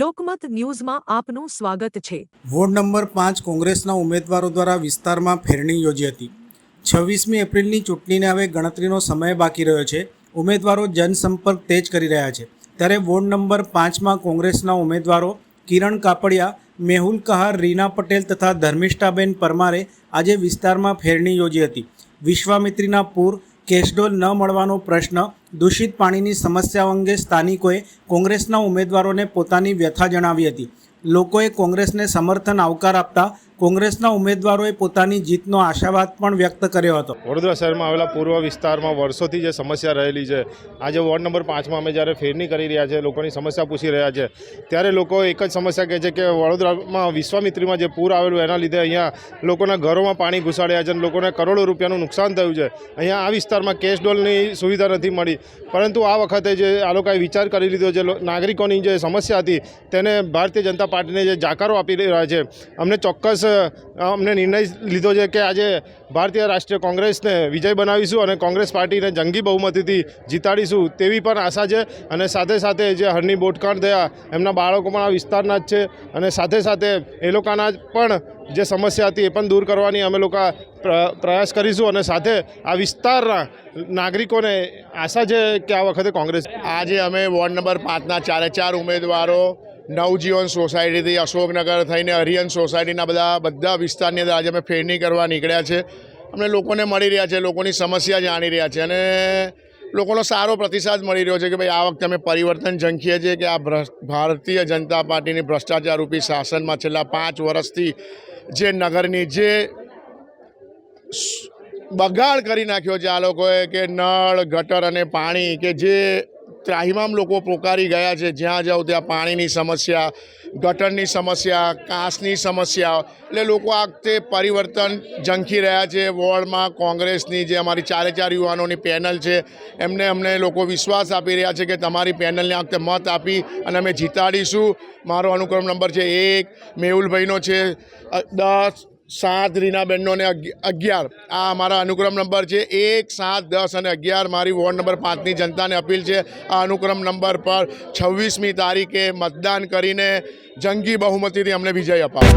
લોકમત ન્યૂઝમાં આપનું સ્વાગત છે। વોર્ડ નંબર 5 કોંગ્રેસના ઉમેદવારો દ્વારા વિસ્તારમાં ફેરણી યોજી હતી। 26મી એપ્રિલની ચૂંટણીને હવે ગણતરીનો સમય બાકી રહ્યો છે। ઉમેદવારો જનસંપર્ક તેજ કરી રહ્યા છે। ત્યારે વોર્ડ નંબર 5માં કોંગ્રેસના ઉમેદવારો કિરણ કાપડિયા, મેહુલ કહાર, રીના પટેલ તથા ધર્મિષ્ઠાબેન પરમારે આજે વિસ્તારમાં ફેરણી યોજી હતી। વિશ્વામિત્રીના પૂર, કેશડોલ ન મળવાનો પ્રશ્ન, દૂષિત પાણીની સમસ્યાઓ અંગે સ્થાનિકોએ કોંગ્રેસના ઉમેદવારોને પોતાની વ્યથા જણાવી હતી। લોકોએ કોંગ્રેસને સમર્થન આવકાર આપતા કોંગ્રેસના ઉમેદવારોએ પોતાની જીતનો આશાવાદ પણ વ્યક્ત કર્યો હતો। વડોદરા શહેરમાં આવેલા પૂર્વ વિસ્તારમાં વર્ષોથી જે સમસ્યા રહેલી છે, આજે વોર્ડ નંબર 5માં અમે જ્યારે ફેરણી કરી રહ્યા છે, લોકોની સમસ્યા પૂછી રહ્યા છે, ત્યારે લોકો એક જ સમસ્યા કહે છે કે વડોદરામાં વિશ્વામિત્રીમાં જે પૂર આવેલું એના લીધે અહીંયા લોકોના ઘરોમાં પાણી ઘૂસાડ્યા છે અને લોકોને કરોડો રૂપિયાનું નુકસાન થયું છે। અહીંયા આ વિસ્તારમાં કેશ ડોલની સુવિધા નથી મળી, પરંતુ આ વખતે જે આ લોકોએ વિચાર કરી લીધો છે, નાગરિકોની જે સમસ્યા હતી તેને ભારતીય જનતા પાર્ટીને જે જાકારો આપી રહ્યા છે, અમને નિર્ણય લીધો છે કે આજે ભારતીય રાષ્ટ્રીય કોંગ્રેસને વિજય બનાવીશું અને કોંગ્રેસ પાર્ટીને જંગી બહુમતીથી જીતાડીશું તેવી પણ આશા છે। અને સાથે સાથે જે હરની બોટકાંડ થયા એમના બાળકો પણ આ વિસ્તારના જ છે અને સાથે સાથે એ લોકોના પણ જે સમસ્યા હતી એ પણ દૂર કરવાની અમે લોકો પ્રયાસ કરીશું અને સાથે આ વિસ્તારના નાગરિકોને આશા છે કે આ વખતે કોંગ્રેસ। આજે અમે વોર્ડ નંબર 5ના 4 ઉમેદવારો નવજીવન સોસાયટીથી અશોકનગર થઈને હરિયન સોસાયટીના બધા વિસ્તારની અંદર આજે અમે ફેરણી કરવા નીકળ્યા છે। અમને લોકોને મળી રહ્યા છે, લોકોની સમસ્યા જાણી રહ્યા છે અને લોકોનો સારો પ્રતિસાદ મળી રહ્યો છે કે ભાઈ આ વખતે અમે પરિવર્તન ઝંખીએ છીએ કે આ ભારતીય જનતા પાર્ટીની ભ્રષ્ટાચારરૂપી શાસનમાં છેલ્લા 5 વર્ષથી જે નગરની જે બગાડ કરી નાખ્યો છે આ લોકોએ કે નળ, ગટર અને પાણી કે જે ત્રાહિમામ લોકો પોકારી ગયા છે, જ્યાં જાઓ ત્યાં પાણીની સમસ્યા, ગટરની સમસ્યા, કાંસની સમસ્યા, એટલે લોકો આ વખતે પરિવર્તન ઝંખી રહ્યા છે। વોર્ડમાં કોંગ્રેસની જે અમારી 4 યુવાનોની પેનલ છે અમને લોકો વિશ્વાસ આપી રહ્યા છે કે તમારી પેનલને આ વખતે મત આપી અને અમે જીતાડીશું। મારો અનુક્રમ નંબર છે 1, મેહુલભાઈનો છે 10, 7, રીનાબેનનો ને 11। આ અમારા અનુક્રમ નંબર છે 1, 7, 10 અને 11। મારી વોર્ડ નંબર 5ની જનતાને અપીલ છે આ અનુક્રમ નંબર પર 26મી તારીખે મતદાન કરીને જંગી બહુમતીથી અમને વિજય અપાવો।